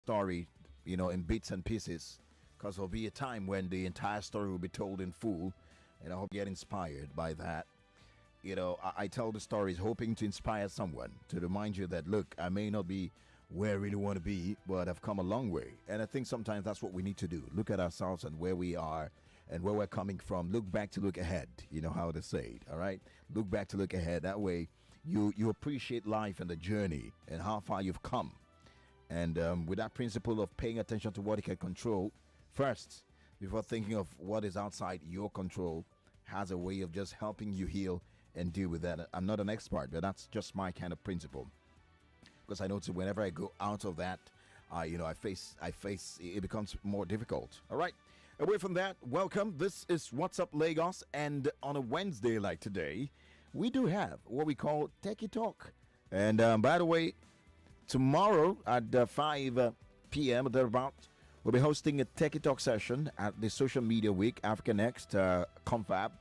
story, in bits and pieces, because there'll be a time when the entire story will be told in full, and I hope you get inspired by that. I tell the stories hoping to inspire someone to remind you that, look, I may not be where I really want to be, but I've come a long way. And I think sometimes that's what we need to do. Look at ourselves and where we are and where we're coming from. Look back to look ahead. You know how to say it, all right? Look back to look ahead. That way you appreciate life and the journey and how far you've come. And with that principle of paying attention to what you can control first, before thinking of what is outside your control, has a way of just helping you heal and deal with that. I'm not an expert, but that's just my kind of principle. Because I notice whenever I go out of that, I face it becomes more difficult. All right. Away from that, welcome. This is What's Up Lagos, and on a Wednesday like today, we do have what we call Techie Talk. And by the way, tomorrow at 5 p.m. thereabout, we'll be hosting a Techie Talk session at the Social Media Week Africa Next Confab,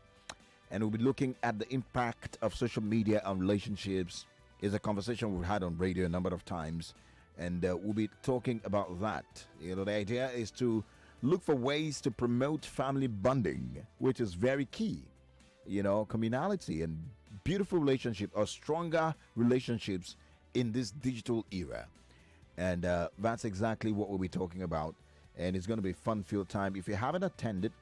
and we'll be looking at the impact of social media on relationships. It's a conversation we've had on radio a number of times, and we'll be talking about that. The idea is to look for ways to promote family bonding, which is very key. Communality and beautiful relationships or stronger relationships in this digital era. And that's exactly what we'll be talking about. And it's going to be a fun-filled time. If you haven't attended,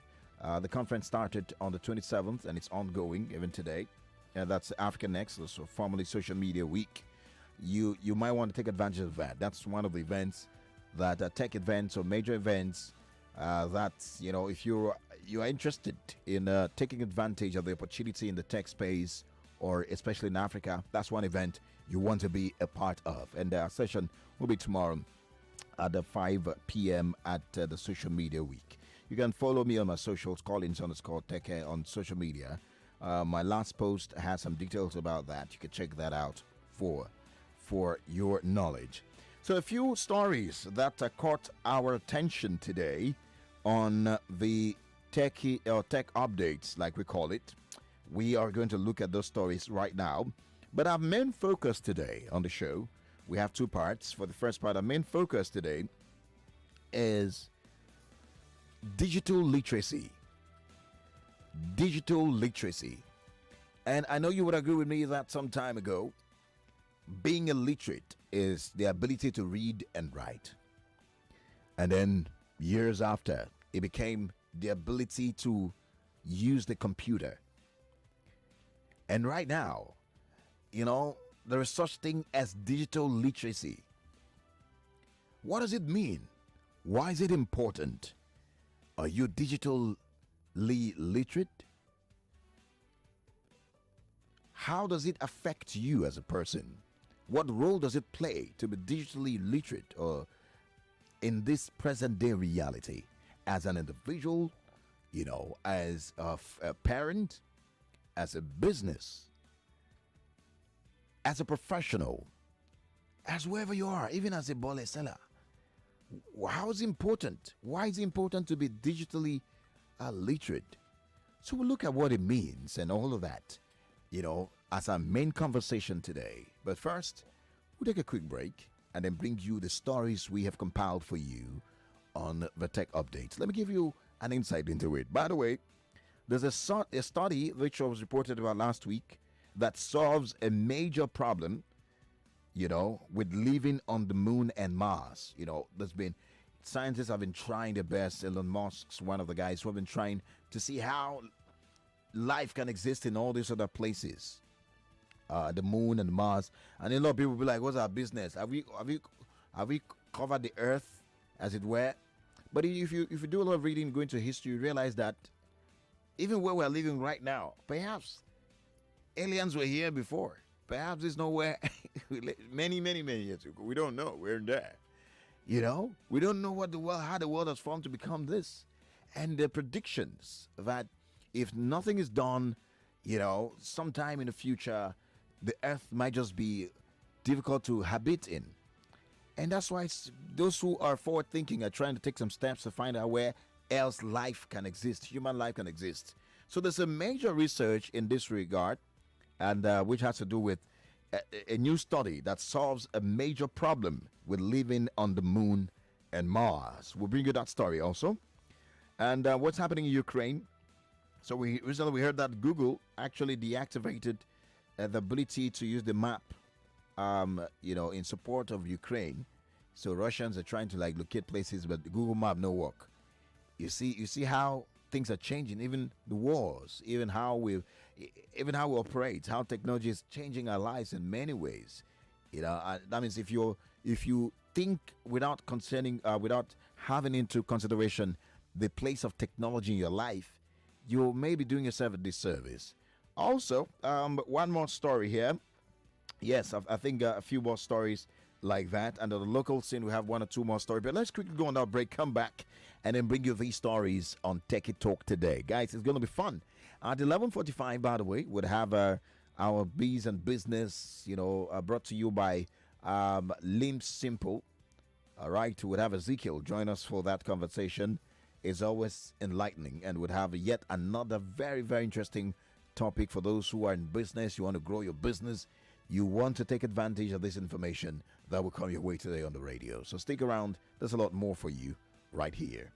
the conference started on the 27th and it's ongoing even today. And that's Africa Next, so formerly Social Media Week. You might want to take advantage of that. That's one of the events that tech events or major events that's, if you're interested in taking advantage of the opportunity in the tech space, or especially in Africa, that's one event you want to be a part of. And our session will be tomorrow at the 5 p.m. at the Social Media Week. You can follow me on my socials, Collins_Techie on social media. My last post has some details about that. You can check that out for your knowledge. So a few stories that caught our attention today on the techie or tech updates, like we call it. We are going to look at those stories right now. But our main focus today on the show, we have two parts. For the first part, our main focus today is digital literacy. Digital literacy. And I know you would agree with me that some time ago, being illiterate is the ability to read and write. And then years after, it became the ability to use the computer. And right now, there is such thing as digital literacy. What does it mean? Why is it important? Are you digitally literate? How does it affect you as a person? What role does it play to be digitally literate or in this present day reality as an individual, as a parent, as a business, as a professional, as wherever you are, even as a bole seller? How is it important? Why is it important to be digitally literate? So we'll look at what it means and all of that, as our main conversation today. But first, we'll take a quick break and then bring you the stories we have compiled for you on the tech updates. Let me give you an insight into it. By the way, there's a study which was reported about last week that solves a major problem, with living on the moon and Mars. Scientists have been trying their best. Elon Musk's one of the guys who have been trying to see how life can exist in all these other places, the moon and Mars. And a lot of people will be like, "What's our business? Have we covered the Earth, as it were?" But if you do a lot of reading, go into history, you realize that even where we're living right now, perhaps aliens were here before. Perhaps it's nowhere many, many, many years ago. We don't know. We're there. We don't know how the world has formed to become this. And the predictions that if nothing is done, sometime in the future, the Earth might just be difficult to habit in. And that's why those who are forward thinking are trying to take some steps to find out where else life can exist, human life can exist. So there's a major research in this regard, and which has to do with a new study that solves a major problem with living on the moon and Mars. We'll bring you that story also. And what's happening in Ukraine? So we recently we heard that Google actually deactivated the ability to use the map, in support of Ukraine. So Russians are trying to like locate places, but the Google Map no work. You see how things are changing, even the wars, even how we operate, how technology is changing our lives in many ways. That means if you think without having into consideration the place of technology in your life, you may be doing yourself a disservice. Also, one more story here. Yes, I think a few more stories like that. And on the local scene, we have one or two more stories. But let's quickly go on our break, come back, and then bring you these stories on Techie Talk today. Guys, it's going to be fun. At 11:45, by the way, we'll have our Bees and Business, brought to you by Limp Simple. All right, we'll have Ezekiel join us for that conversation. It's always enlightening, and we'll have yet another very, very interesting topic for those who are in business. You want to grow your business, you want to take advantage of this information that will come your way today on the radio. So stick around. There's a lot more for you right here.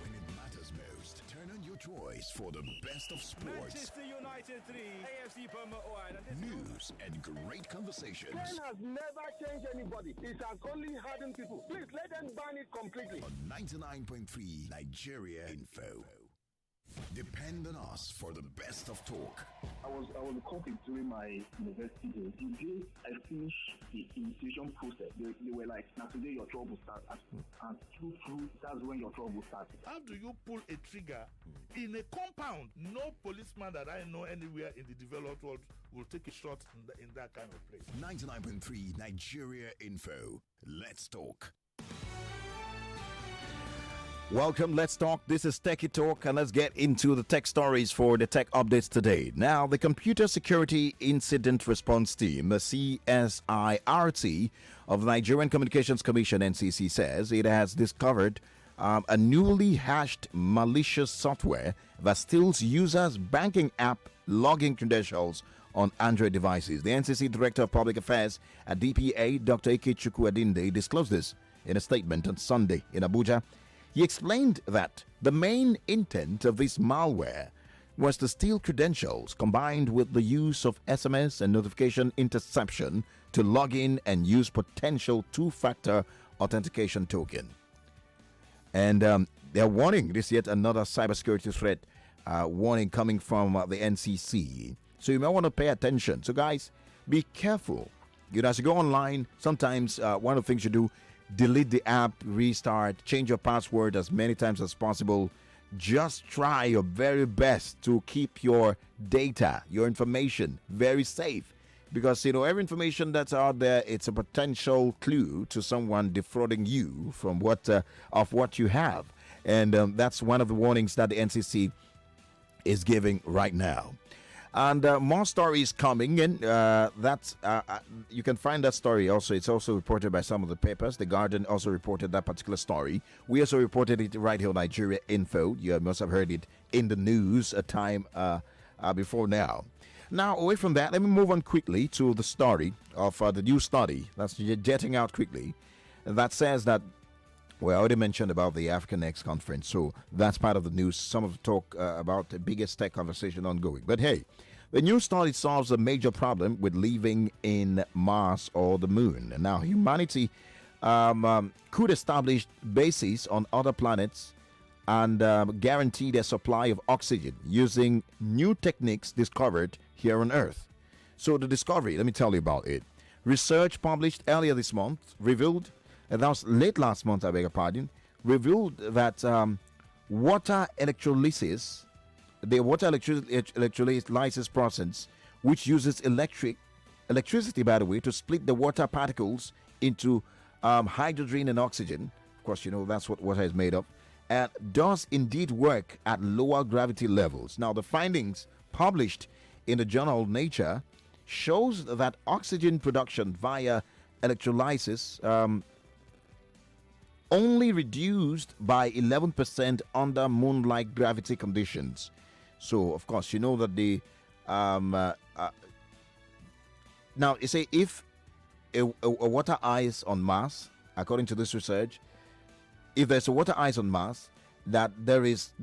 When it matters most, turn on your choice for the best of sports. Manchester United 3, AFC Bournemouth 1. News and great conversations. Spain has never changed anybody. It has only hardened people. Please let them ban it completely. On 99.3 Nigeria Info. Depend on us for the best of talk. I was a copy during my university days. The day I finished the initiation process, they were like, now today your trouble starts. And through, that's when your trouble starts. How do you pull a trigger in a compound? No policeman that I know anywhere in the developed world will take a shot in that kind of place. 99.3 Nigeria Info. Let's talk. Welcome, let's talk. This is Techie Talk, and let's get into the tech stories for the tech updates today. Now, the Computer Security Incident Response Team, the CSIRT of the Nigerian Communications Commission (NCC), says it has discovered a newly hashed malicious software that steals users' banking app login credentials on Android devices. The NCC Director of Public Affairs at DPA, Dr. Ikechukwu Adinde, disclosed this in a statement on Sunday in Abuja. He explained that the main intent of this malware was to steal credentials combined with the use of SMS and notification interception to log in and use potential two-factor authentication token. And they're warning this yet another cybersecurity threat warning coming from the NCC. So you may want to pay attention. So guys, be careful. As you go online, sometimes one of the things you do, delete the app, restart, change your password as many times as possible. Just try your very best to keep your data, your information very safe. Because, every information that's out there, it's a potential clue to someone defrauding you from what you have. And that's one of the warnings that the NCC is giving right now. And more stories coming in. You can find that story also. It's also reported by some of the papers. The Guardian also reported that particular story. We also reported it right here on Nigeria Info. You must have heard it in the news a time before now. Now, away from that, let me move on quickly to the story of the new study that's jetting out quickly. That says that, well, I already mentioned about the African Next conference, so that's part of the news. Some of the talk about the biggest tech conversation ongoing. But hey, the new study solves a major problem with living in Mars or the moon. And now humanity could establish bases on other planets and guarantee their supply of oxygen using new techniques discovered here on Earth. So the discovery, let me tell you about it. Research published earlier this month revealed, and that was late last month, I beg your pardon, revealed that water electrolysis, the water electrolysis process, which uses electricity, by the way, to split the water particles into hydrogen and oxygen. Of course, that's what water is made of, and does indeed work at lower gravity levels. Now, the findings published in the journal Nature shows that oxygen production via electrolysis only reduced by 11% under moon-like gravity conditions. So, of course, that the now you say if a water ice on Mars according to this research, if there's a water ice on Mars, that there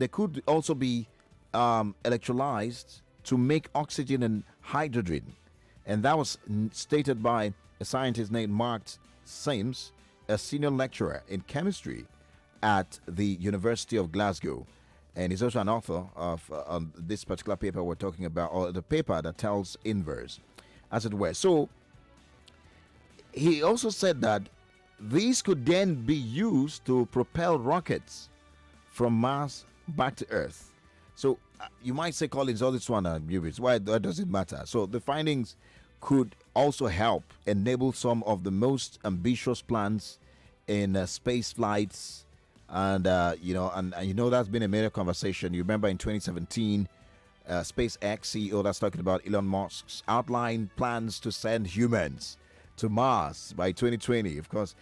could also be electrolyzed to make oxygen and hydrogen. And that was stated by a scientist named Mark Sims, a senior lecturer in chemistry at the University of Glasgow. And he's also an author of this particular paper we're talking about, or the paper that tells inverse, as it were. So he also said that these could then be used to propel rockets from Mars back to Earth. So you might say, Collins, all this one are newbies. Why does it matter? So the findings could also help enable some of the most ambitious plans in space flights. And that's been a major conversation. You remember in 2017, SpaceX CEO that's talking about Elon Musk's outlined plans to send humans to Mars by 2020. Of course,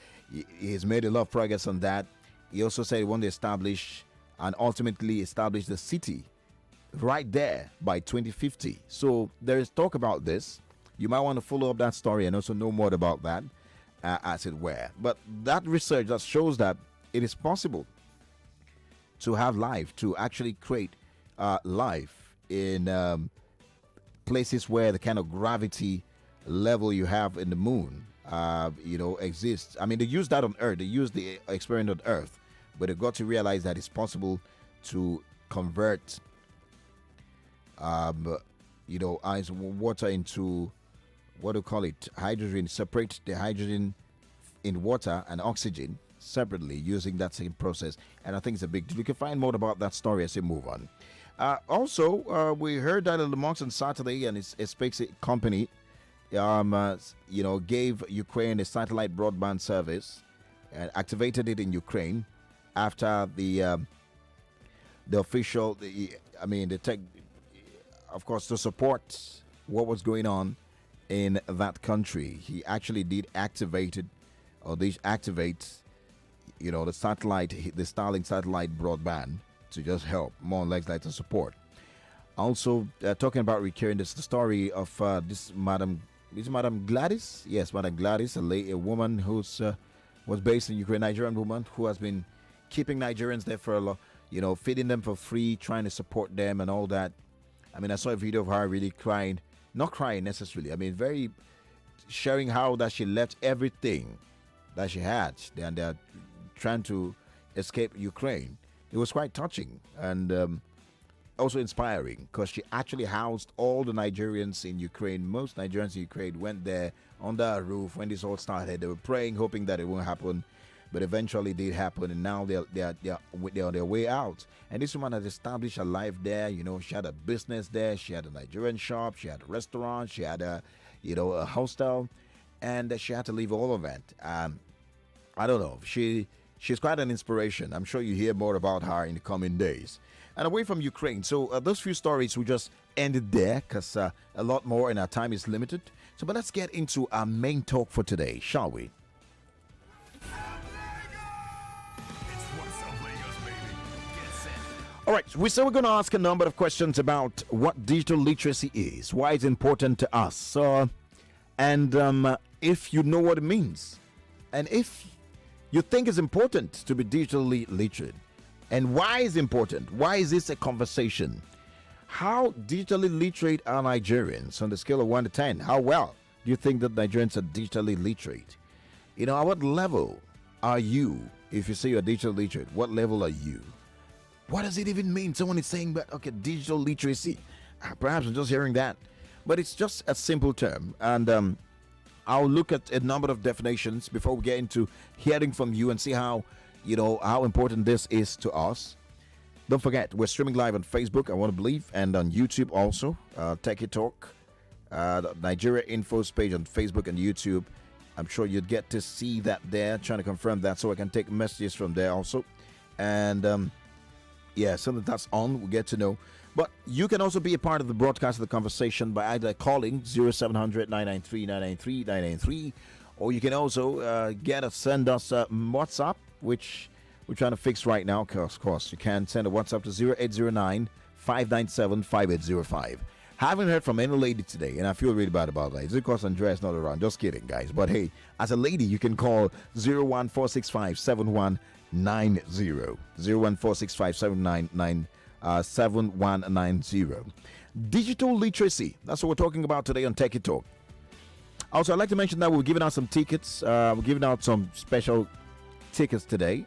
he's made a lot of progress on that. He also said he wanted to establish and ultimately establish the city right there by 2050. So there is talk about this. You might want to follow up that story and also know more about that, as it were. But that research that shows that it is possible to have life, to actually create life in places where the kind of gravity level you have in the moon, exists. I mean, they use that on Earth. They use the experiment on Earth, but they got to realize that it's possible to convert, ice water into, what do you call it, hydrogen. Separate the hydrogen in water and oxygen separately using that same process, and I think it's a big deal. You can find more about that story as we move on. We heard that Elon Musk on Saturday and his SpaceX company gave Ukraine a satellite broadband service and activated it in Ukraine after the tech, of course, to support what was going on in that country. He actually did activate the satellite, the Starlink satellite broadband to just help, more or less like to support. Also, talking about recurring, this the story of this Madam Gladys? Yes, Madam Gladys, a woman who's was based in Ukraine, Nigerian woman who has been keeping Nigerians there for a lot, feeding them for free, trying to support them and all that. I mean, I saw a video of her really crying, not crying necessarily. I mean, very sharing how that she left everything that she had, and they're trying to escape Ukraine. It was quite touching and also inspiring, because she actually housed all the Nigerians in Ukraine. Most Nigerians in Ukraine went there under a roof when this all started. They were praying, hoping that it won't happen, but eventually it did happen, and now they're on their way out. And this woman has established a life there. She had a business there. She had a Nigerian shop. She had a restaurant. She had a hostel, and she had to leave all of that. I don't know. She's quite an inspiration. I'm sure you hear more about her in the coming days. And away from Ukraine, so those few stories we just ended there, because a lot more and our time is limited. So, but let's get into our main talk for today, shall we? All right, we said we're going to ask a number of questions about what digital literacy is, why it's important to us, and if you know what it means, and if you think it's important to be digitally literate, and why is it important? Why is this a conversation? How digitally literate are Nigerians on the scale of 1 to 10? How well do you think that Nigerians are digitally literate? At what level are you? If you say you're digitally literate, what level are you? What does it even mean? Someone is saying, but okay, digital literacy. Perhaps I'm just hearing that. But it's just a simple term. And I'll look at a number of definitions before we get into hearing from you and see how important this is to us. Don't forget, we're streaming live on Facebook, I want to believe, and on YouTube also. Techie Talk, Nigeria Info's page on Facebook and YouTube. I'm sure you'd get to see that there, trying to confirm that so I can take messages from there also. And something that's on, we'll get to know. But you can also be a part of the broadcast of the conversation by either calling 0700 993 993 993, or you can also send us WhatsApp, which we're trying to fix right now. Of course, you can send a WhatsApp to 0809 597 5805. Haven't heard from any lady today, and I feel really bad about that. It's because Andrea's not around. Just kidding, guys. But hey, as a lady, you can call 014657190. 01465797190. Digital literacy. That's what we're talking about today on Techie Talk. Also, I'd like to mention that we're giving out some tickets. We're giving out some special tickets today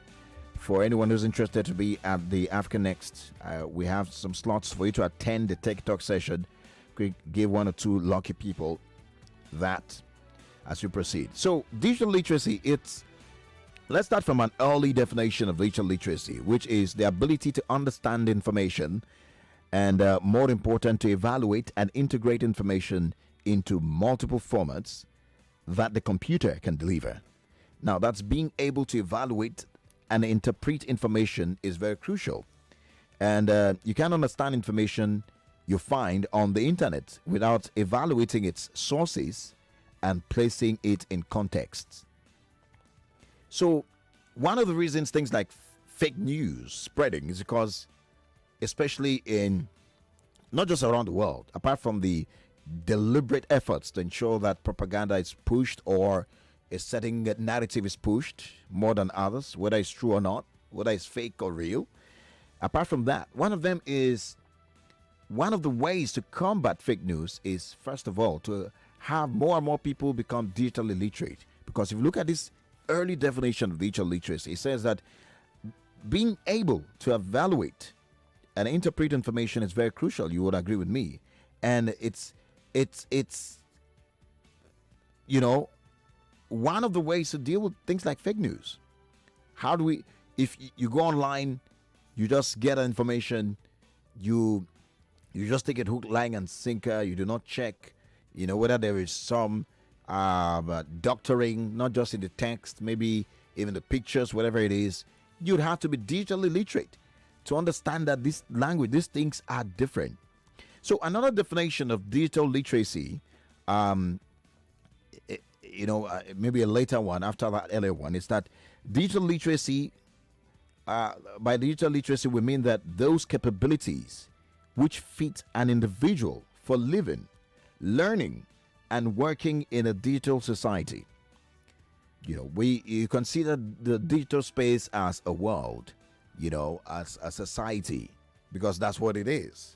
for anyone who's interested to be at the Africa Next. We have some slots for you to attend the Techie Talk session. We give 1 or 2 lucky people that as we proceed. So, digital literacy, let's start from an early definition of digital literacy, which is the ability to understand information and, more important, to evaluate and integrate information into multiple formats that the computer can deliver. Now, that's being able to evaluate and interpret information is very crucial. And you can't understand information you find on the internet without evaluating its sources and placing it in context. So, one of the reasons things like fake news spreading is because, especially in not just around the world, apart from the deliberate efforts to ensure that propaganda is pushed or a certain narrative is pushed more than others, whether it's true or not, whether it's fake or real. Apart from that, one of the ways to combat fake news is, first of all, to have more and more people become digitally literate. Because if you look at this early definition of digital literacy, it says that being able to evaluate and interpret information is very crucial. You would agree with me. And it's one of the ways to deal with things like fake news. How do we, if you go online, you just get information, you just take it hook, line, and sinker. You do not check, whether there is some doctoring, not just in the text, maybe even the pictures, whatever it is. You'd have to be digitally literate to understand that this language, these things are different. So another definition of digital literacy, maybe a later one after that earlier one, is that digital literacy, by digital literacy, we mean that those capabilities which fit an individual for living, learning, and working in a digital society. You consider the digital space as a world, as a society, because that's what it is.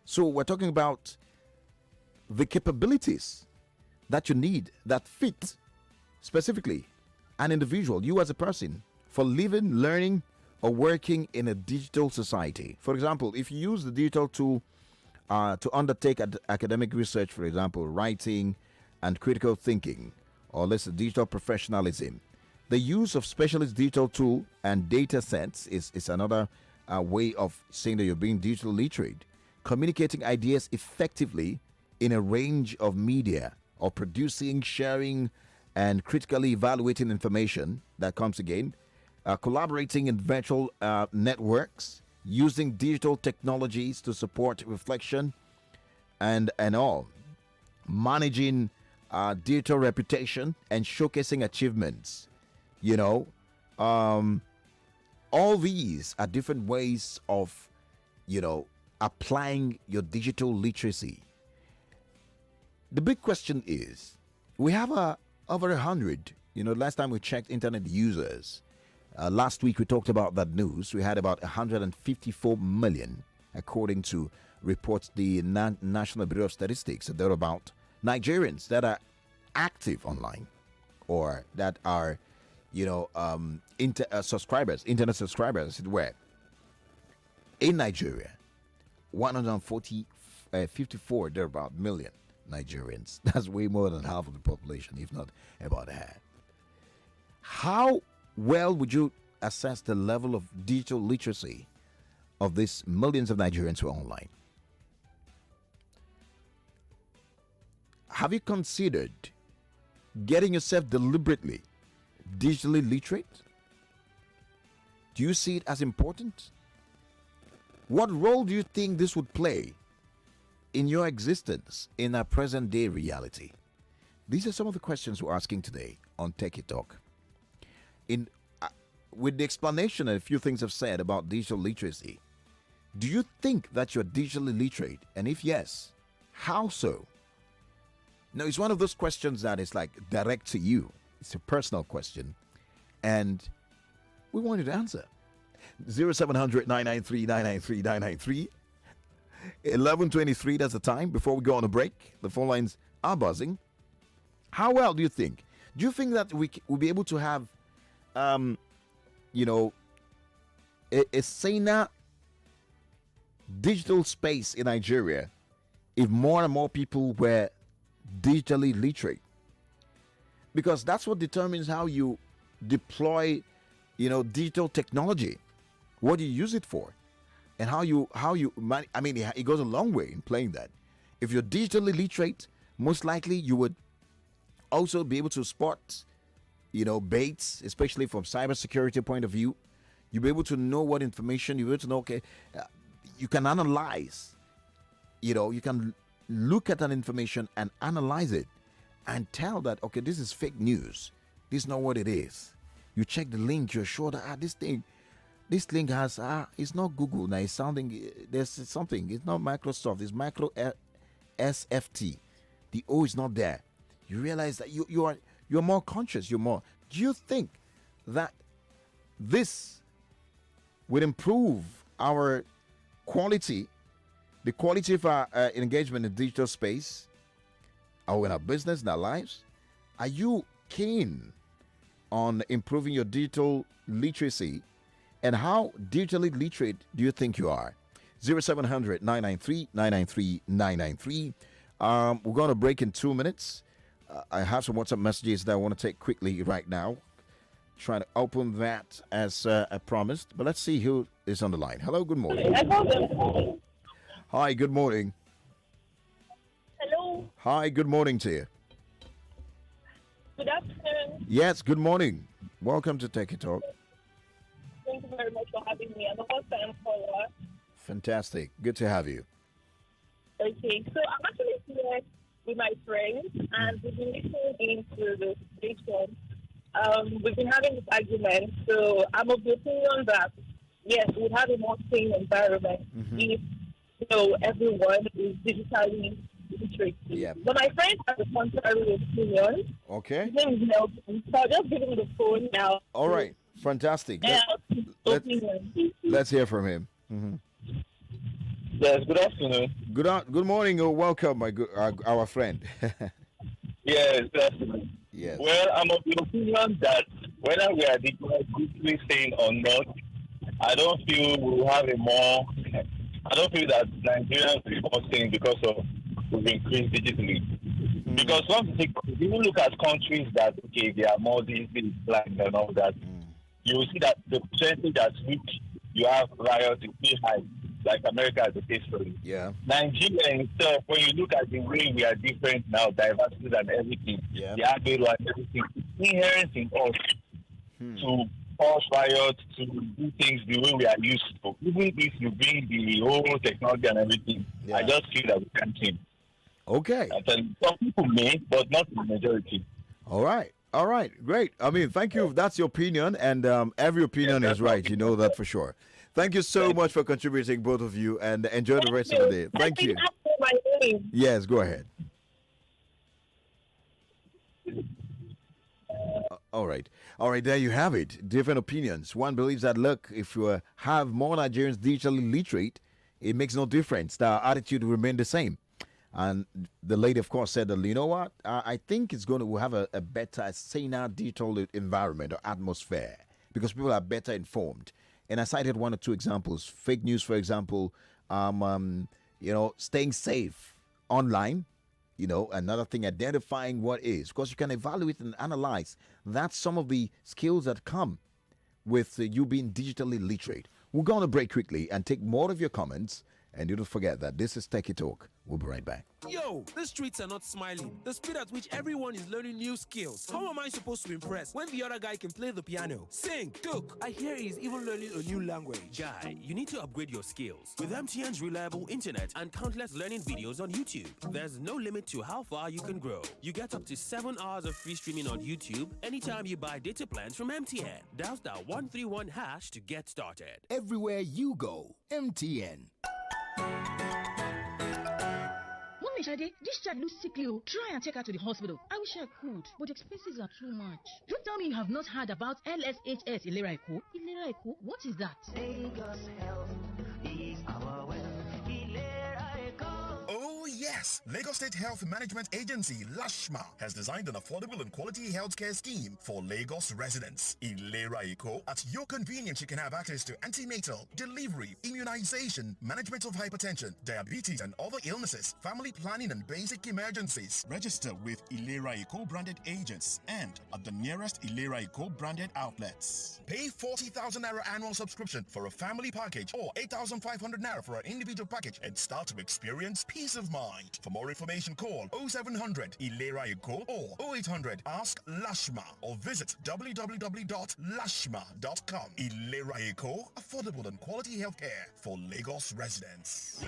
So we're talking about the capabilities that you need that fit specifically an individual, you as a person, for living, learning, or working in a digital society. For example, if you use the digital tool to undertake academic research, for example, writing and critical thinking, or let's say digital professionalism, the use of specialist digital tool and data sets is another way of saying that you're being digital literate. Communicating ideas effectively in a range of media, or producing, sharing, and critically evaluating information that comes again, collaborating in virtual networks, using digital technologies to support reflection and all, managing digital reputation and showcasing achievements. All these are different ways of, applying your digital literacy. The big question is, we have over 100, last time we checked internet users. Last week we talked about that news. We had about 154 million, according to reports the National Bureau of Statistics. So there are about Nigerians that are active online, or that are, internet subscribers, as it were. In Nigeria, 54 thereabout million Nigerians. That's way more than half of the population, if not about half. How well would you assess the level of digital literacy of these millions of Nigerians who are online? Have you considered getting yourself deliberately digitally literate? Do you see it as important? What role do you think this would play in your existence in our present day reality? These are some of the questions we're asking today on Techie Talk. With the explanation and a few things I've said about digital literacy, do you think that you're digitally literate? And if yes, How so? No, it's one of those questions that is like direct to you. It's a personal question. And we want you to answer. 0700 993 993 993. 11:23, that's the time before we go on a break. The phone lines are buzzing. How well do you think? Do you think that we'll be able to have, you know, a saner digital space in Nigeria if more and more people were digitally literate? Because that's what determines how you deploy, digital technology. What do you use it for? And how you I mean, it goes a long way in playing that. If you're digitally literate, most likely you would also be able to spot, baits, especially from cybersecurity point of view. You'll be able to know what information, you'll be able to know, okay, you can analyze, you can look at an information and analyze it and tell that, okay, this is fake news. This is not what it is. You check the link, you're sure that, this link has, it's not Google now, it's sounding, there's something, it's not Microsoft, it's Micro SFT. The O is not there. You realize that you're more conscious, do you think that this would improve our quality, the quality of our engagement in digital space, or in our business, in our lives? Are you keen on improving your digital literacy? And how digitally literate do you think you are? 0700 993 993 993. We're going to break in 2 minutes. I have some WhatsApp messages that I want to take quickly right now. Trying to open that as I promised. But let's see who is on the line. Hello, good morning. Hi, good morning. Hello. Hi, good morning to you. Good afternoon. Yes, good morning. Welcome to Techie Talk. Thank you very much for having me. I'm a first-time caller. Fantastic. Good to have you. Okay, so I'm actually here with my friends, and we've been listening into the station. We've been having this argument, so I'm of the opinion that, yes, we'd have a more sane environment if, everyone is digitally literate. Yeah. But my friend has a contrary opinion. Okay. His name is Nelson, so I'll just give him the phone now. All right. Fantastic. Let's hear from him. Yes, good afternoon. Good morning or welcome, our friend. Yes, good afternoon. Yes. Well, I'm of the opinion that whether we are digitally sane or not, I don't feel that Nigerians will be more sane because of we've increased digitally. Because if you look at countries that, okay, they are more digitally blind and all that, you will see that the percentage at which you have riots is still high, like America has a case story. Yeah. Nigeria itself, when you look at the way we are different now, diversity and everything, the Agbero and everything, it's inherent in us to cause riots, to do things the way we are used to. Even if you bring the whole technology and everything, I just feel that we can't change. Okay. And some people may, but not the majority. All right. Great. I mean, thank you. That's your opinion, and every opinion is right. You know that for sure. Thank you so much for contributing, both of you, and enjoy the rest of the day. Thank you. Yes, go ahead. All right. There you have it. Different opinions. One believes that, look, if you have more Nigerians digitally literate, it makes no difference. The attitude will remain the same. And the lady, of course, said that, you know what? I think we'll have a better, saner digital environment or atmosphere because people are better informed. And I cited one or two examples. Fake news, for example, staying safe online. Another thing, identifying what is. Because you can evaluate and analyze. That's some of the skills that come with you being digitally literate. We're going to break quickly and take more of your comments. And don't forget that this is Techie Talk. We'll be right back. Yo, the streets are not smiling. The speed at which everyone is learning new skills. How am I supposed to impress when the other guy can play the piano, sing, cook? I hear he's even learning a new language. Guy, you need to upgrade your skills. With MTN's reliable internet and countless learning videos on YouTube, there's no limit to how far you can grow. You get up to 7 hours of free streaming on YouTube anytime you buy data plans from MTN. Dial *131# to get started. Everywhere you go, MTN. Shade, this child looks sickly. Try and take her to the hospital. I wish I could, but the expenses are too much. Don't tell me you have not heard about LSHS Ilera Eko. Ilera Eko? What is that? Lagos Health is our wealth. Oh yes, Lagos State Health Management Agency, LASHMA, has designed an affordable and quality healthcare scheme for Lagos residents. Ilera Eko, at your convenience, you can have access to antenatal, delivery, immunization, management of hypertension, diabetes and other illnesses, family planning and basic emergencies. Register with Ilera Eko branded agents and at the nearest Ilera Eko branded outlets. Pay 40,000 Naira annual subscription for a family package or 8,500 Naira for an individual package and start to experience peace of mind. For more information, call 0700 Ilera Eko or 0800 Ask Lashma or visit www.lashma.com. Ilera Eko, affordable and quality healthcare for Lagos residents.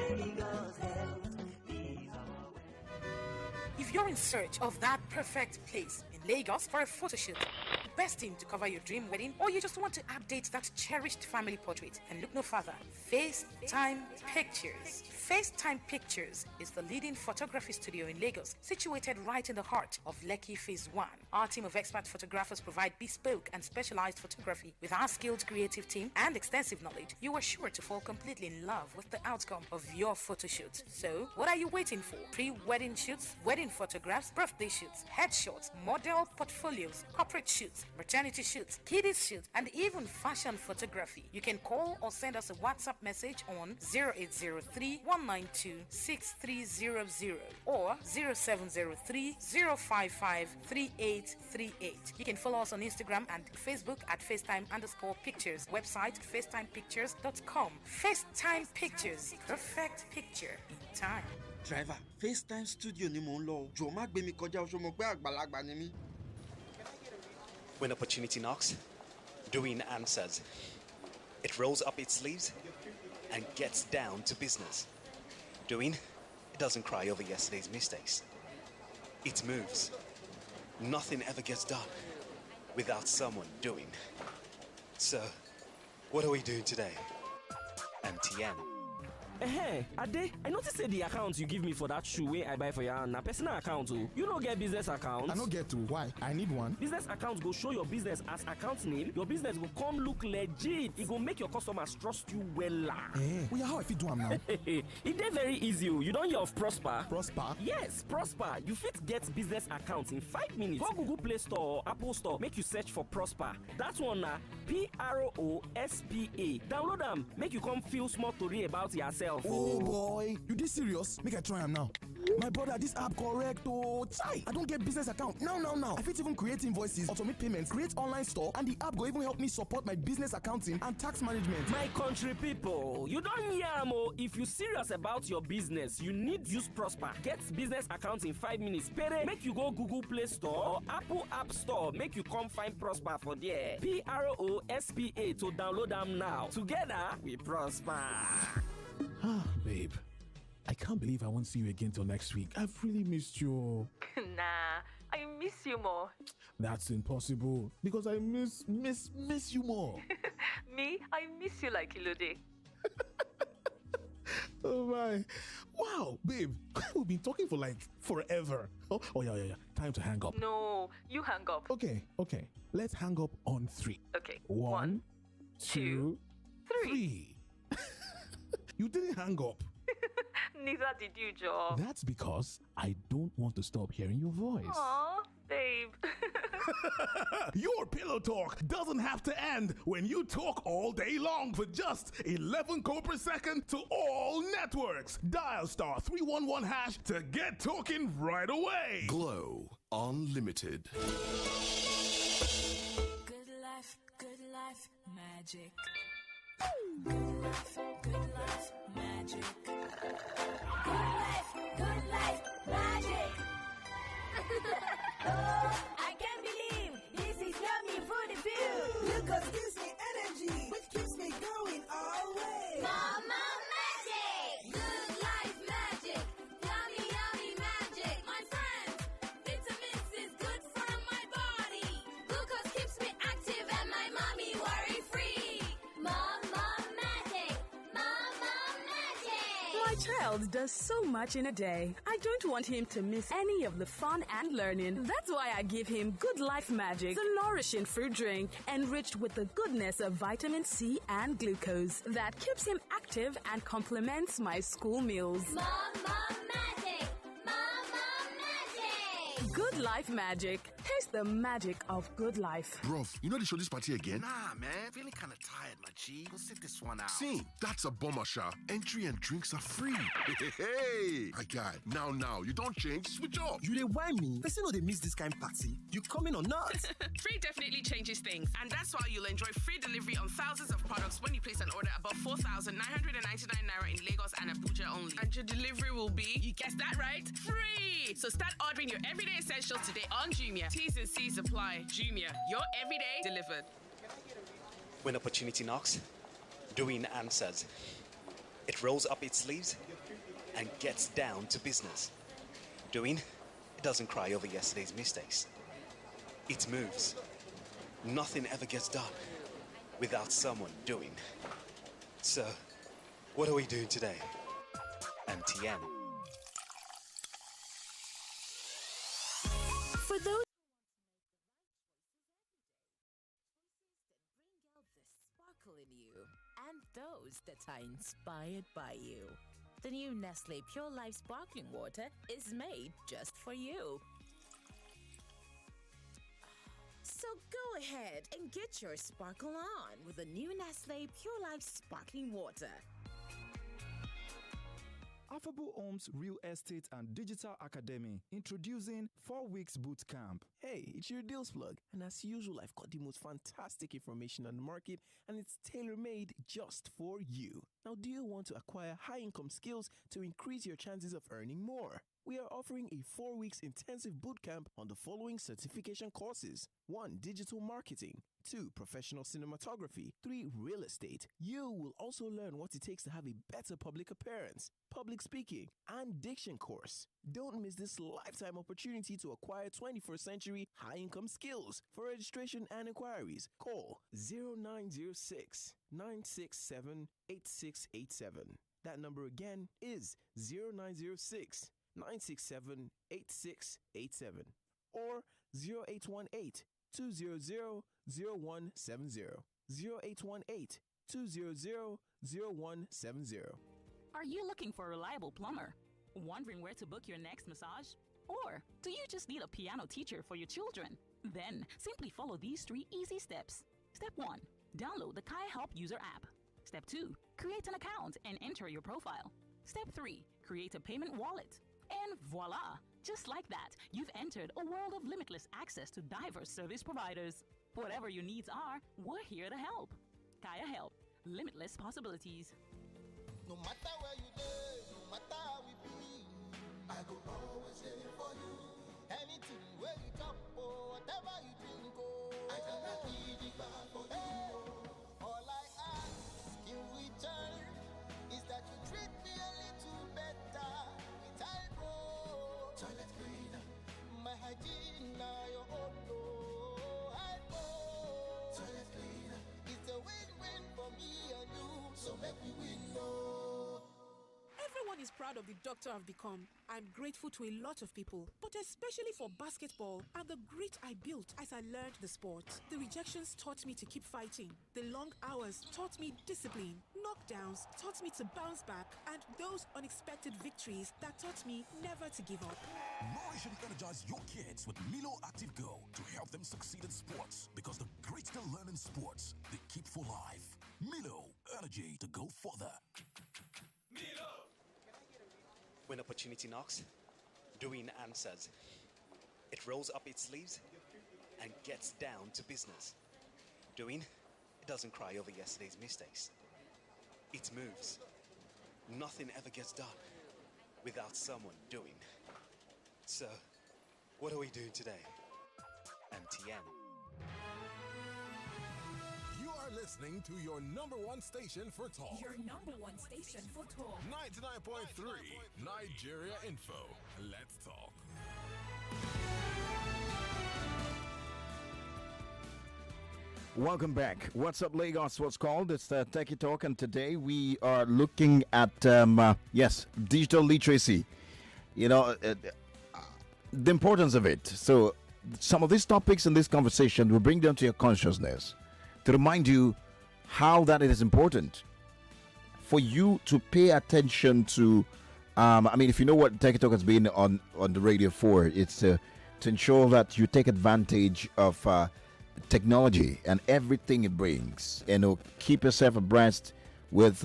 If you're in search of that perfect place in Lagos for a photo shoot, the best team to cover your dream wedding, or you just want to update that cherished family portrait, then look no further. FaceTime Pictures. FaceTime Pictures is the leading photography studio in Lagos, situated right in the heart of Lekki Phase 1. Our team of expert photographers provide bespoke and specialized photography. With our skilled creative team and extensive knowledge, you are sure to fall completely in love with the outcome of your photo shoot. So, what are you waiting for? Pre-wedding shoots, wedding photographs, birthday shoots, headshots, model portfolios, corporate shoots, maternity shoots, kiddies shoots, and even fashion photography. You can call or send us a WhatsApp message on 0803 192 6300 or 0703 055 3838. You can follow us on Instagram and Facebook at FaceTime_Pictures. Website FaceTimePictures.com. FaceTime Pictures. Perfect picture in time. Driver, FaceTime studio ni mo ń lọ. Jọ̀ọ́ má gbé mi kọjá, o ṣó mọ̀ pé àgbàlagbà ni mí. When opportunity knocks, Doreen answers. It rolls up its sleeves and gets down to business. Doreen doesn't cry over yesterday's mistakes. It moves. Nothing ever gets done without someone doing. So, what are we doing today? MTN. Hey, Ade, I noticed that the account you give me for that shoe where I buy for your na personal account. You don't get business account. I don't get to. Why? I need one. Business account go show your business as account name. Your business will come look legit. It go make your customers trust you well. Well, how if you do them now? It's very easy. You don't hear of Prosper? Prosper? Yes, Prosper. You fit get business account in 5 minutes. Go Google Play Store or Apple Store. Make you search for Prosper. That one na PROSPA. Download them. Make you come feel small story about yourself. Oh boy, you this serious? Make I try am now. My brother, this app correct oh. Chai, I don't get business account. Now. I fit even create invoices, automate payments, create online store, and the app go even help me support my business accounting and tax management. My country people, you don't hear mo. If you serious about your business, you need use Prosper. Get business account in 5 minutes. Pere, make you go Google Play Store or Apple App Store. Make you come find Prosper for there. PROSPA to download them now. Together, we prosper. Babe, I can't believe I won't see you again till next week. I've really missed you. Nah, I miss you more. That's impossible because I miss you more. Me, I miss you like Ilode. Oh my. Wow, babe, we've been talking for like forever. Oh yeah. Time to hang up. No, you hang up. Okay. Let's hang up on 3. Okay. 1, 2, 3. You didn't hang up. Neither did you, Joe. That's because I don't want to stop hearing your voice. Aw, babe. Your pillow talk doesn't have to end when you talk all day long for just 11 co per second to all networks. Dial star 311 hash to get talking right away. Glow Unlimited. Good life, magic. Good life, magic. Good life, magic. Oh, I can't believe this is yummy food feel. Glucose gives me energy, which keeps me going always. Mama magic. Good life magic. Yummy magic. My friends, vitamins is good for my body. Glucose keeps me active and my mommy worry free. Mama magic. My child, child does so much in a day. I don't want him to miss any of the fun and learning. That's why I give him Good Life Magic, the nourishing fruit drink, enriched with the goodness of vitamin C and glucose that keeps him active and complements my school meals. Mama Magic! Mama Magic! Good Life Magic. Taste the magic of good life. Bro, you know they show this party again? Nah, man. Feeling kind of tired, my G. Go sit this one out. See, that's a bomber shot. Entry and drinks are free. Hey, my guy. Now, you don't change. Switch up. You dey whine me? Person know they miss this kind party. You coming or not? Free definitely changes things, and that's why you'll enjoy free delivery on thousands of products when you place an order above 4,999 naira in Lagos and Abuja only. And your delivery will be, you guessed that right, free. So start ordering your everyday essentials today on Jumia. T's and C's apply. Jumia, your everyday delivered. When opportunity knocks, Doreen answers. It rolls up its sleeves and gets down to business. Doreen, it doesn't cry over yesterday's mistakes. It moves. Nothing ever gets done without someone doing. So, what are we doing today? MTN. For those sparkle in you and those that are inspired by you. The new Nestle Pure Life Sparkling Water is made just for you. So go ahead and get your sparkle on with the new Nestle Pure Life Sparkling Water. Affordable Homes Real Estate and Digital Academy introducing 4 weeks boot camp. Hey, it's your deals plug. And as usual, I've got the most fantastic information on the market and it's tailor-made just for you. Now, do you want to acquire high-income skills to increase your chances of earning more? We are offering a 4 weeks intensive bootcamp on the following certification courses. 1. Digital marketing. 2. Professional cinematography. 3. Real estate. You will also learn what it takes to have a better public appearance, public speaking, and diction course. Don't miss this lifetime opportunity to acquire 21st century high-income skills. For registration and inquiries, call 0906 967 8687. That number again is 0906 967 8687 or 0818 200 0170. 0818 200 0170. Are you looking for a reliable plumber? Wondering where to book your next massage? Or do you just need a piano teacher for your children? Then simply follow these 3 easy steps. Step 1. Download the Kai Help user app. Step 2. Create an account and enter your profile. Step 3. Create a payment wallet. And voila! Just like that, you've entered a world of limitless access to diverse service providers. Whatever your needs are, we're here to help. Kaya Help. Limitless possibilities. No matter where you live, no matter how we be, I go always there for you. Anything where you jump or whatever you drink, oh, I cannot be the bar for you. All I ask in return is that you treat me a little better with eyebrow. Toilet cleaner, my hygiene now your own. Eyebrow, toilet cleaner, it's a win-win for me and you. So make me win, no. Everyone is proud of the doctor I've become. I'm grateful to a lot of people, but especially for basketball and the grit I built as I learned the sport. The rejections taught me to keep fighting. The long hours taught me discipline. Knockdowns taught me to bounce back. And those unexpected victories that taught me never to give up. Nourish and energize your kids with Milo Active Go to help them succeed in sports, because the grit they learn in sports, they keep for life. Milo, energy to go further. When opportunity knocks, Doreen answers. It rolls up its sleeves and gets down to business. Doreen, it doesn't cry over yesterday's mistakes. It moves. Nothing ever gets done without someone doing. So, what are we doing today? MTN. You are listening to your number one station for talk. Your number one station for talk. 99.3 Nigeria Info. Let's talk. Welcome back. What's up, Lagos? What's called? It's Techie Talk, and today we are looking at digital literacy. The importance of it. So, some of these topics in this conversation will bring them to your consciousness to remind you how that it is important for you to pay attention to. If you know what Techie Talk has been on the radio for, it's to ensure that you take advantage of technology and everything it brings, and keep yourself abreast with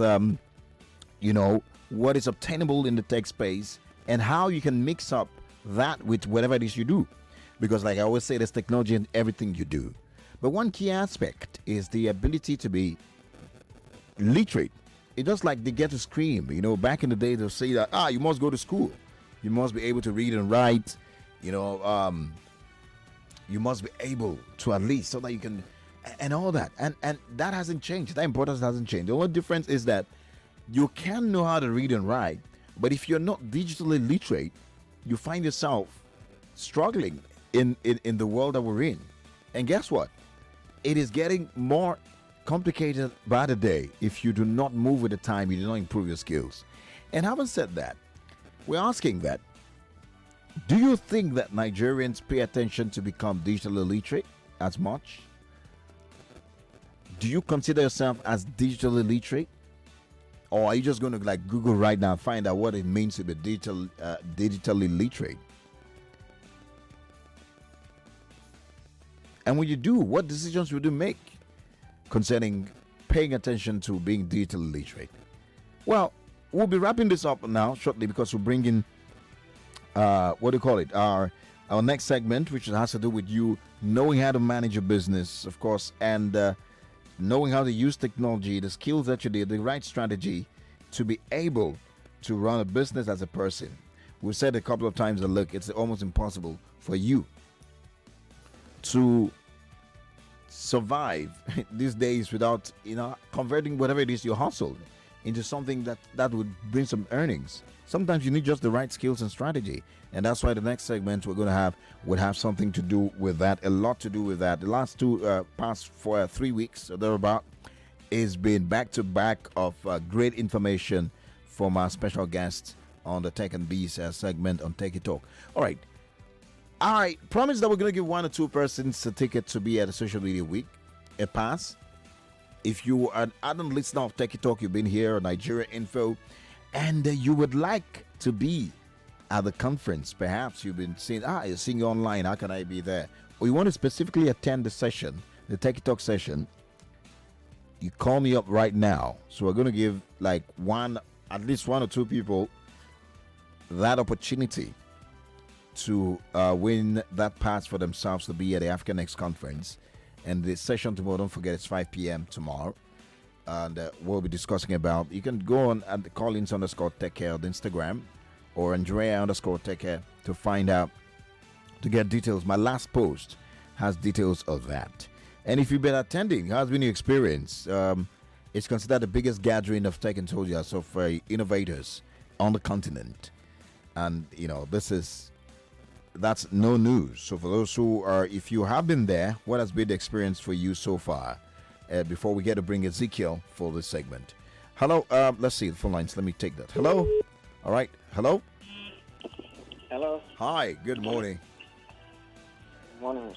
what is obtainable in the tech space and how you can mix up that with whatever it is you do, because like I always say, there's technology in everything you do. But one key aspect is the ability to be literate. It's just like they get to scream, back in the day they'll say that you must go to school, you must be able to read and write, you must be able to at least, so that you can, and all that, and that hasn't changed. That importance hasn't changed. The only difference is that you can know how to read and write, but if you're not digitally literate, you find yourself struggling in the world that we're in. And guess what? It is getting more complicated by the day. If you do not move with the time, you do not improve your skills. And having said that, we're asking that, do you think that Nigerians pay attention to become digitally literate as much? Do you consider yourself as digitally literate? Or are you just going to like Google right now and find out what it means to be digitally literate? And when you do, what decisions would you make concerning paying attention to being digitally literate? Well, we'll be wrapping this up now shortly, because we'll bring in our next segment, which has to do with you knowing how to manage your business, of course, and knowing how to use technology, the skills that you need, the right strategy to be able to run a business as a person. We've said a couple of times that, look, it's almost impossible for you to survive these days without, converting whatever it is you hustle into something that would bring some earnings. Sometimes you need just the right skills and strategy. And that's why the next segment we're going to have would have something to do with that, a lot to do with that. The last past 3 weeks or thereabout has been back to back of great information from our special guests on the Tech and Bees segment on Techie Talk. All right. I promise that we're going to give 1 or 2 persons a ticket to be at a social media week, a pass. If you are an ardent listener of Techie Talk, you've been here on Nigeria Info, and you would like to be at the conference, perhaps you've been saying, you're seeing you online, how can I be there? Or you want to specifically attend the session, the Techie Talk session, you call me up right now. So we're going to give at least 1 or 2 people that opportunity to win that pass for themselves to be at the African Next conference. And the session tomorrow, don't forget, it's 5 p.m. tomorrow. And we'll be discussing about, you can go on at Collins_Techie on Instagram or Andrea_Techie to find out, to get details. My last post has details of that. And if you've been attending, how has been your experience? It's considered the biggest gathering of tech enthusiasts, of innovators on the continent. And, that's no news. So for those who are, if you have been there, what has been the experience for you so far? Before we get to bring Ezekiel for this segment. Hello, let's see the phone lines. Let me take that. Hello? All right. Hello? Hello. Hi, good morning. Morning.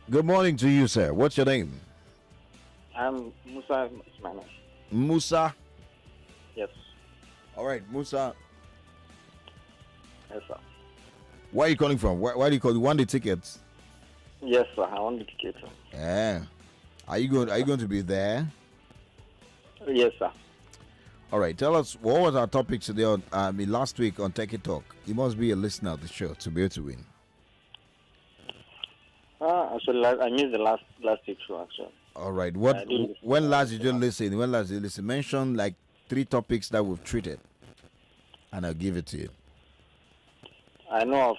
Good morning to you, sir. What's your name? I'm Musa. Musa? Yes. All right, Musa. Yes, sir. Where are you calling from? Why do you call? You want the tickets? Yes, sir. I want the tickets. Yeah. Are you going to be there? Yes, sir. All right. Tell us, what was our topic today on last week on Techie Talk? You must be a listener of the show to be able to win. Actually, I missed the last week's show, actually. All right. When last did you listen? Mention 3 topics that we've treated, and I'll give it to you. I know of.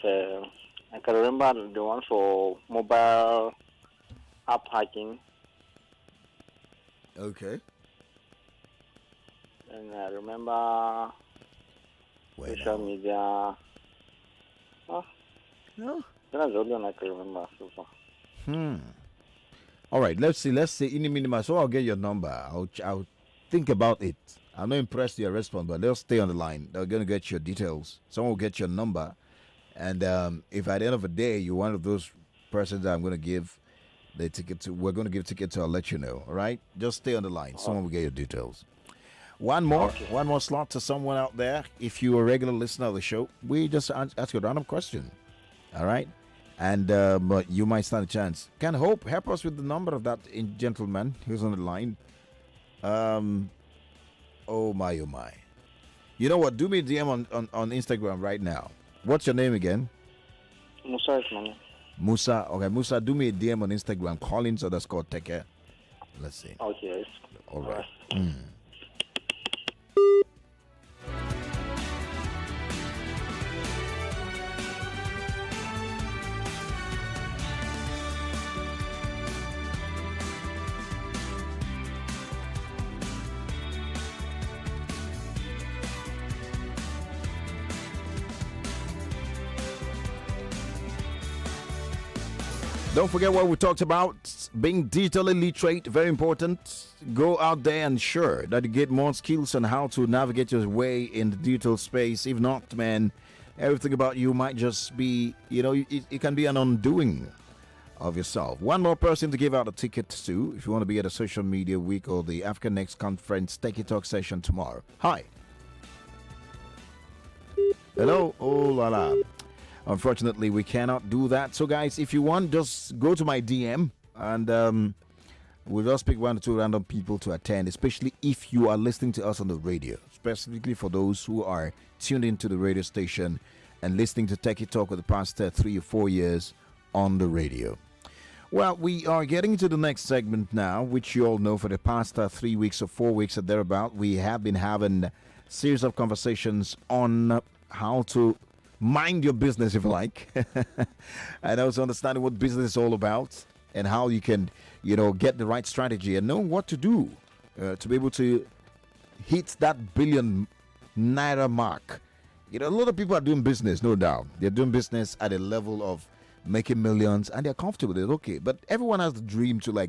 I can remember the one for mobile app hacking. Okay. And I remember social media. No. That's the only one I can remember so far. All right, let's see. Let's see. In a minute, so I'll get your number. I'll think about it. I'm not impressed with your response, but they'll stay on the line. They're gonna get your details. Someone will get your number, and if at the end of the day you're one of those persons that I'm gonna give the ticket to, we're gonna give ticket to. I'll let you know. All right, just stay on the line. Someone will get your details. One more slot to someone out there. If you're a regular listener of the show, we just ask you a random question. All right. And but you might stand a chance. Can Hope help us with the number of that gentleman who's on the line? Oh my. You know what? Do me a DM on Instagram right now. What's your name again? Musa is my name. Musa. Okay, Musa, do me a DM on Instagram. Collins_Techie. Let's see. Okay. All right. Don't forget what we talked about, being digitally literate, very important. Go out there and ensure that you get more skills on how to navigate your way in the digital space. If not, man, everything about you might just be, it can be an undoing of yourself. One more person to give out a ticket to if you want to be at a social media week or the African Next Conference Techie Talk session tomorrow. Hi. Hello. Oh la la. Unfortunately, we cannot do that. So, guys, if you want, just go to my DM and we'll just pick 1 or 2 random people to attend, especially if you are listening to us on the radio, specifically for those who are tuned into the radio station and listening to Techie Talk for the past 3 or 4 years on the radio. Well, we are getting into the next segment now, which you all know for the past 3 weeks or 4 weeks or thereabout. We have been having a series of conversations on how to mind your business, if you like, and also understanding what business is all about and how you can, get the right strategy and know what to do to be able to hit that billion naira mark. A lot of people are doing business, no doubt. They're doing business at a level of making millions and they're comfortable with it, okay. But everyone has the dream to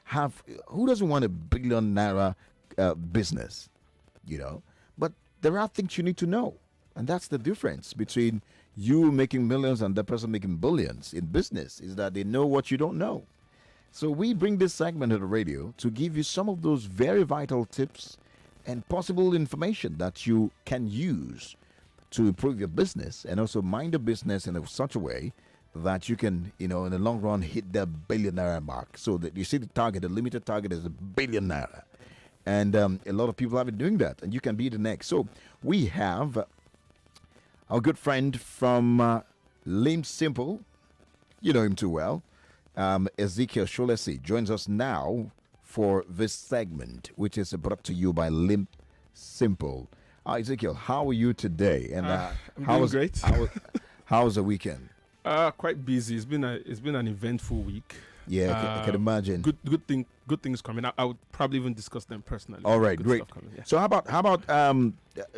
have, who doesn't want a billion naira business, But there are things you need to know. And that's the difference between you making millions and the person making billions in business, is that they know what you don't know. So we bring this segment to the radio to give you some of those very vital tips and possible information that you can use to improve your business and also mind your business in such a way that you can, in the long run, hit the billion naira mark. So that you see the target, the limited target is $1 billion naira. And a lot of people have been doing that, and you can be the next. So we have our good friend from Limp Simple, you know him too well, Ezekiel Sholesi joins us now for this segment, which is brought to you by Limp Simple. Ezekiel, how are you today? And I'm doing great. How was the weekend? Quite busy. It's been an eventful week. Yeah, I can imagine. Good things coming. I would probably even discuss them personally. All right, great. Yeah. So how about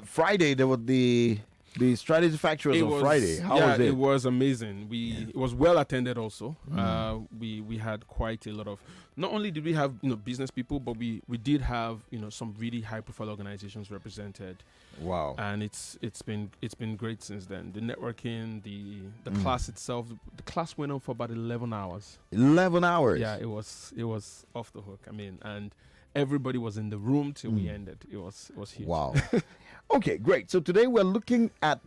Friday? There was the strategy factory on Friday. How was it? It was amazing. It was well attended also. We had quite a lot of, not only did we have business people, but we did have some really high profile organizations represented. Wow. And it's been great since then. The networking, the class itself, the class went on for about 11 hours. 11 hours. Yeah, it was off the hook. I mean, and everybody was in the room till we ended. It was huge. Wow. Okay, great. So today we're looking at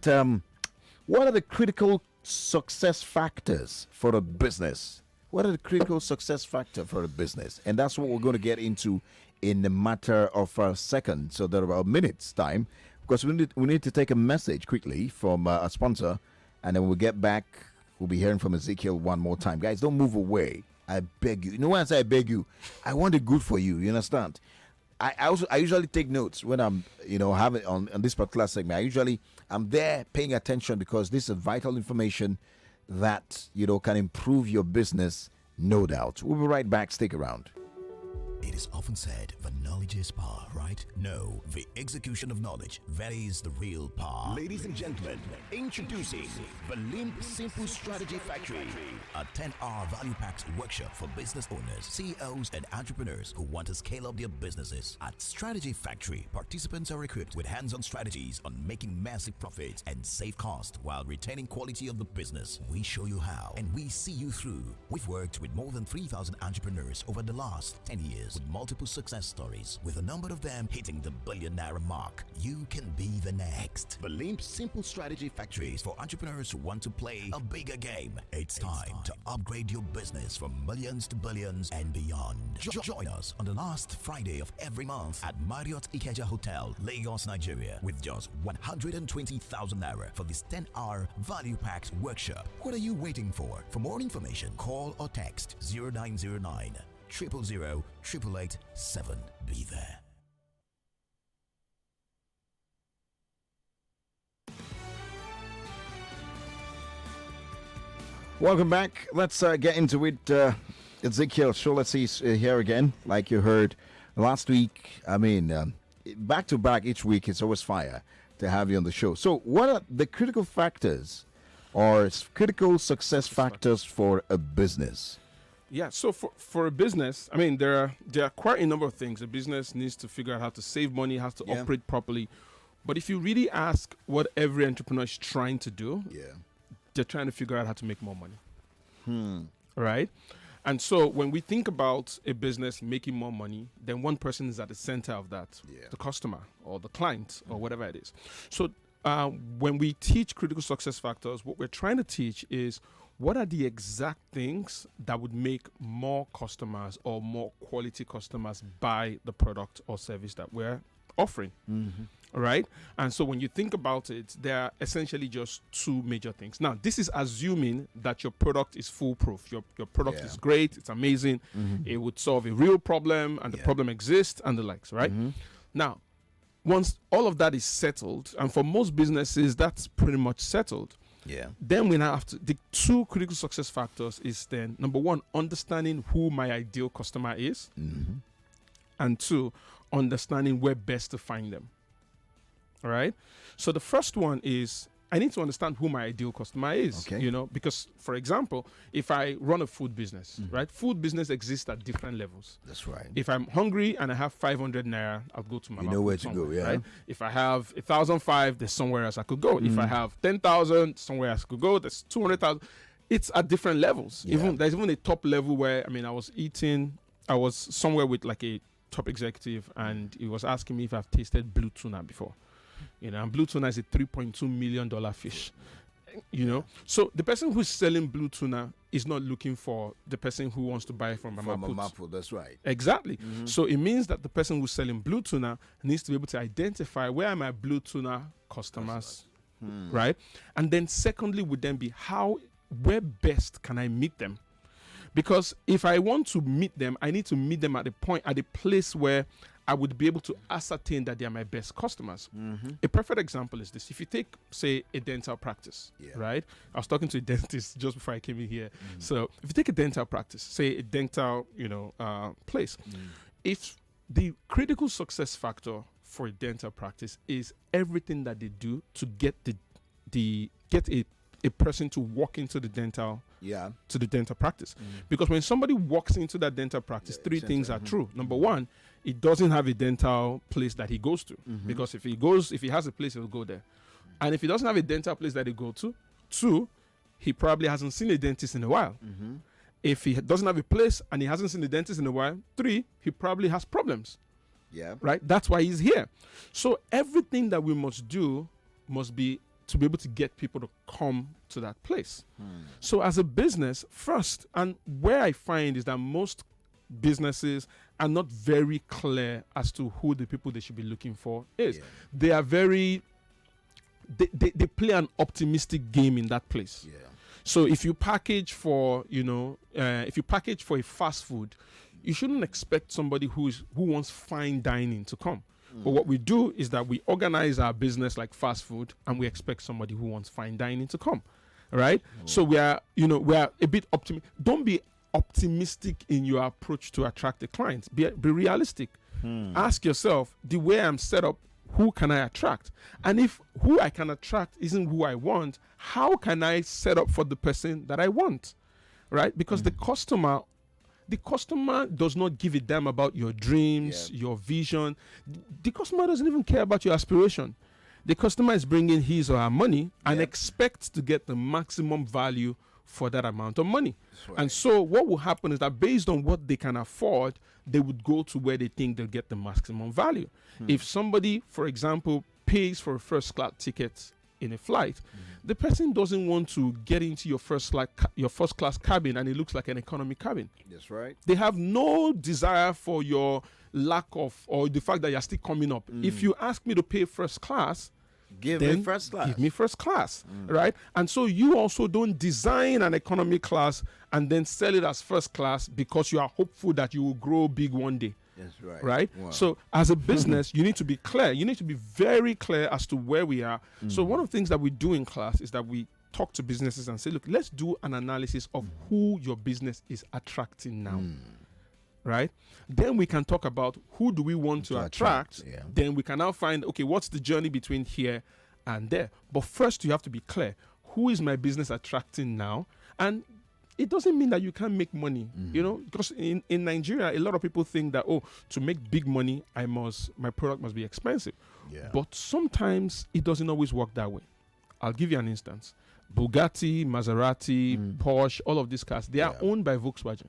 what are the critical success factors for a business? What are the critical success factors for a business? And that's what we're going to get into in a matter of a second, so there are about minutes time, because we need to take a message quickly from a sponsor, and then when we get back, we'll be hearing from Ezekiel one more time. Guys, don't move away. I beg you. When I say I beg you, I want it good for you. You understand? I usually take notes when I'm having on this particular segment. I'm there paying attention because this is vital information that can improve your business, no doubt. We'll be right back. Stick around. It is often said that knowledge is power, right? No, the execution of knowledge, that is the real power. Ladies and gentlemen, introducing the Limp Simple Strategy Factory, a 10-hour value-packed workshop for business owners, CEOs, and entrepreneurs who want to scale up their businesses. At Strategy Factory, participants are equipped with hands-on strategies on making massive profits and save cost while retaining quality of the business. We show you how, and we see you through. We've worked with more than 3,000 entrepreneurs over the last 10 years with multiple success stories, with a number of them hitting the billion-naira mark. You can be the next. The Limp Simple Strategy Factory is for entrepreneurs who want to play a bigger game. It's time to upgrade your business from millions to billions and beyond. Join us on the last Friday of every month at Marriott Ikeja Hotel, Lagos, Nigeria, with just 120,000 naira for this 10-hour value-packed workshop. What are you waiting for? For more information, call or text 0909 000 888 Be there. Welcome back. Let's get into it. Ezekiel, so let's see here again. Like you heard last week, I mean, back to back each week, it's always fire to have you on the show. So, what are the critical factors or critical success factors for a business? Yeah, so for a business, I mean, there are quite a number of things. A business needs to figure out how to save money, how to operate properly. But if you really ask what every entrepreneur is trying to do, they're trying to figure out how to make more money. Right? And so when we think about a business making more money, then one person is at the center of that, the customer or the client or whatever it is. So when we teach critical success factors, what we're trying to teach is what are the exact things that would make more customers or more quality customers buy the product or service that we're offering. Right? And so when you think about it, there are essentially just two major things. Now, this is assuming that your product is foolproof. Your product is great, it's amazing, it would solve a real problem, and the problem exists, and the likes, right? Now, once all of that is settled, and for most businesses, that's pretty much settled. Then we now have to, the two critical success factors is then, number one, understanding who my ideal customer is, and two, understanding where best to find them. All right. So the first one is I need to understand who my ideal customer is, you know, because, for example, if I run a food business, right, food business exists at different levels. That's right. If I'm hungry and I have 500 naira, I'll go to my You know where to go, right? If I have 1,005, there's somewhere else I could go. If I have 10,000, somewhere else I could go. There's 200,000. It's at different levels. There's even a top level where, I mean, I was somewhere with like a top executive, and he was asking me if I've tasted blue tuna before. You know, and blue tuna is a $3.2 million fish. You know, so the person who's selling blue tuna is not looking for the person who wants to buy from Mama Put. That's right. Exactly. So it means that the person who's selling blue tuna needs to be able to identify where are my blue tuna customers, right? And then secondly would then be where best can I meet them? Because if I want to meet them, I need to meet them at a place where I would be able to ascertain that they are my best customers. A perfect example is this. If you take, say, a dental practice, right? I was talking to a dentist just before I came in here. So if you take a dental practice, say a dental, place, if the critical success factor for a dental practice is everything that they do to get a person to walk into the dental practice. Because when somebody walks into that dental practice, three things are true. Number one, it doesn't have a dental place that he goes to. Because if he has a place, he'll go there. And if he doesn't have a dental place that he go to, two, he probably hasn't seen a dentist in a while. If he doesn't have a place and he hasn't seen a dentist in a while, three, he probably has problems. Right? That's why he's here. So everything that we must do must be to be able to get people to come to that place. So as a business, first, and where I find is that most businesses are not very clear as to who the people they should be looking for is. They are very, they play an optimistic game in that place. So if you package for, a fast food, you shouldn't expect somebody who wants fine dining to come. But what we do is that we organize our business like fast food, and we expect somebody who wants fine dining to come, right? So we are a bit optimistic. Don't be optimistic in your approach to attract a client. Be realistic. Ask yourself, the way I'm set up, who can I attract? And if who I can attract isn't who I want, how can I set up for the person that I want? Right? Because the customer does not give a damn about your dreams, your vision. The customer doesn't even care about your aspiration. The customer is bringing his or her money and expects to get the maximum value for that amount of money. Right. And so what will happen is that based on what they can afford, they would go to where they think they'll get the maximum value. If somebody, for example, pays for a first class ticket in a flight, the person doesn't want to get into your first class cabin and it looks like an economy cabin. That's right. They have no desire for your lack of, or the fact that you're still coming up. If you ask me to pay first class, give me first class, right? And so you also don't design an economy class and then sell it as first class because you are hopeful that you will grow big one day. That's right. Right? Wow. So as a business, you need to be clear. You need to be very clear as to where we are. So one of the things that we do in class is that we talk to businesses and say, look, let's do an analysis of who your business is attracting now. Right? Then we can talk about who do we want to attract. Then we can now find, okay, what's the journey between here and there? But first you have to be clear. Who is my business attracting now? And it doesn't mean that you can't make money, you know, because in Nigeria, a lot of people think that, oh, to make big money, my product must be expensive. But sometimes it doesn't always work that way. I'll give you an instance. Bugatti, Maserati, Porsche, all of these cars, they are owned by Volkswagen.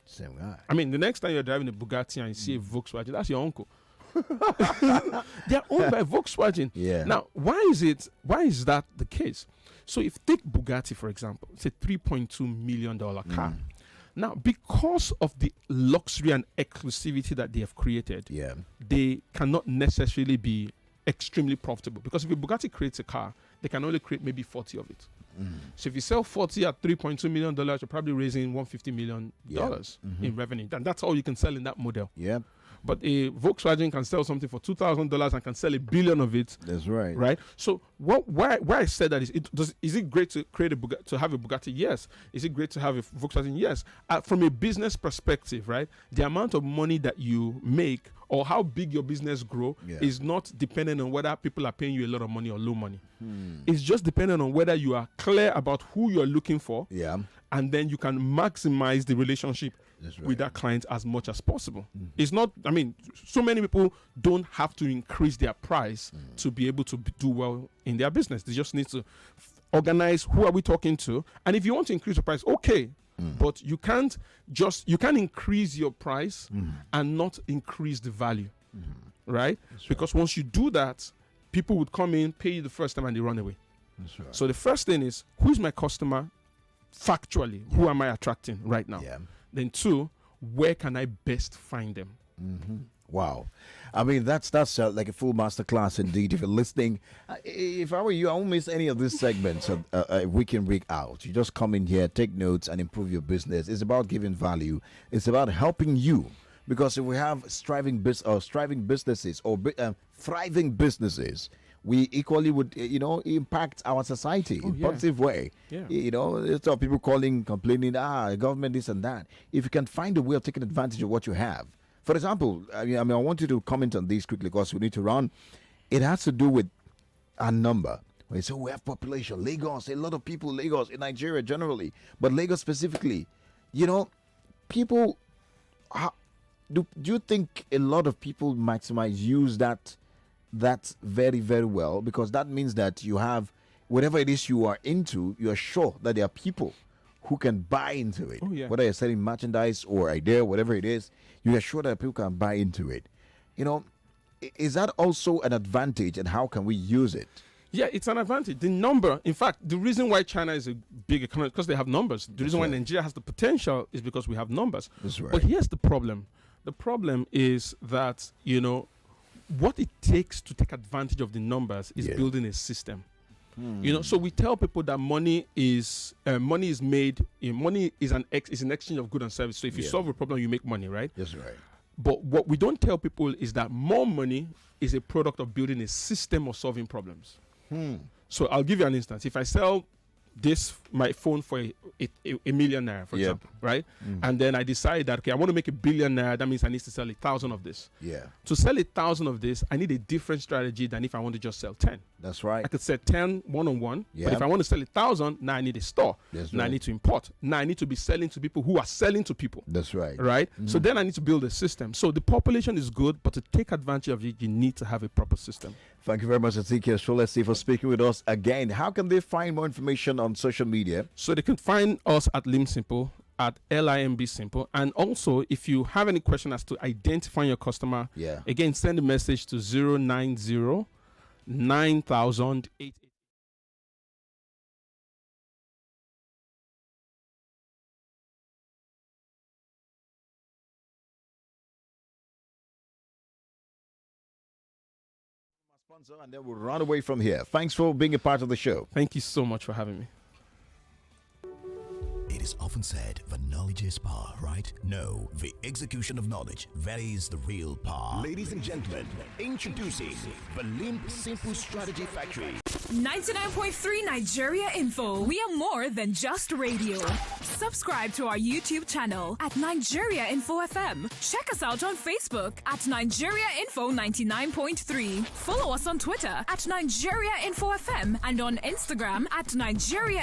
Same guy. I mean, the next time you're driving a Bugatti and you see a Volkswagen, that's your uncle. They're owned by Volkswagen. Now, why is that the case? So if take Bugatti, for example, it's a $3.2 million car. Now, because of the luxury and exclusivity that they have created, they cannot necessarily be extremely profitable. Because if a Bugatti creates a car, they can only create maybe 40 of it. So if you sell 40 at $3.2 million, you're probably raising $150 million in revenue. And that's all you can sell in that model. But a Volkswagen can sell something for $2,000 and can sell $1 billion of it. That's right. Right. So why I said that is it great to create to have a Bugatti? Yes. Is it great to have a Volkswagen? Yes. From a business perspective, right? The amount of money that you make or how big your business grow is not dependent on whether people are paying you a lot of money or low money. It's just dependent on whether you are clear about who you're looking for. And then you can maximize the relationship with that client as much as possible. It's not, I mean, so many people don't have to increase their price to be able to do well in their business. They just need to organize who are we talking to. And if you want to increase the price, okay. But you can increase your price and not increase the value. Right? Because once you do that, people would come in, pay you the first time and they run away. So the first thing is, who's my customer? Factually, who am I attracting right now? Then two, where can I best find them? Wow. I mean, that's like a full masterclass indeed. If you're listening, if I were you, I won't miss any of these segments week in, week out. You just come in here, take notes, and improve your business. It's about giving value. It's about helping you. Because if we have striving businesses or thriving businesses, we equally would, impact our society in a positive way. There's a lot of people complaining, government this and that. If you can find a way of taking advantage of what you have. For example, I want you to comment on this quickly because we need to run. It has to do with a number. So we have population, Lagos, a lot of people, Lagos, in Nigeria generally, but Lagos specifically. People, do you think a lot of people use that very, very well? Because that means that you have, whatever it is you are into, you are sure that there are people who can buy into it. Whether you're selling merchandise or idea, whatever it is, you are sure that people can buy into it. Is that also an advantage, and how can we use it? Yeah, it's an advantage. The number, in fact, the reason why China is a big economy is because they have numbers. The reason why Nigeria has the potential is because we have numbers. That's right. But here's the problem. The problem is that, what it takes to take advantage of the numbers is building a system. So we tell people that money is made. Money is an exchange of goods and service. So if you solve a problem, you make money, right? That's right. But what we don't tell people is that more money is a product of building a system of solving problems. So I'll give you an instance. If I sell my phone for a million naira, for example, right? And then I decide that, okay, I want to make $1 billion naira. That means I need to sell 1,000 of this. Yeah. To sell 1,000 of this, I need a different strategy than if I want to just sell 10. That's right. I could sell 10 one-on-one, but if I want to sell 1,000, now I need a store. That's now right. I need to import. Now I need to be selling to people who are selling to people. That's right. Right? So then I need to build a system. So the population is good, but to take advantage of it, you need to have a proper system. Thank you very much, Techie. So let's see for speaking with us again. How can they find more information on social media? So they can find us at Limb Simple, at LIMB Simple. And also, if you have any question as to identifying your customer, again, send a message to 090 9000 And then we'll run away from here. Thanks for being a part of the show. Thank you so much for having me. It is often said that knowledge is power, right? No, the execution of knowledge, that is the real power. Ladies and gentlemen, introducing the Limp Simple Strategy Factory. 99.3 Nigeria Info. We are more than just radio. Subscribe to our YouTube channel at Nigeria Info FM. Check us out on Facebook at Nigeria Info 99.3. Follow us on Twitter at Nigeria Info FM and on Instagram at Nigeria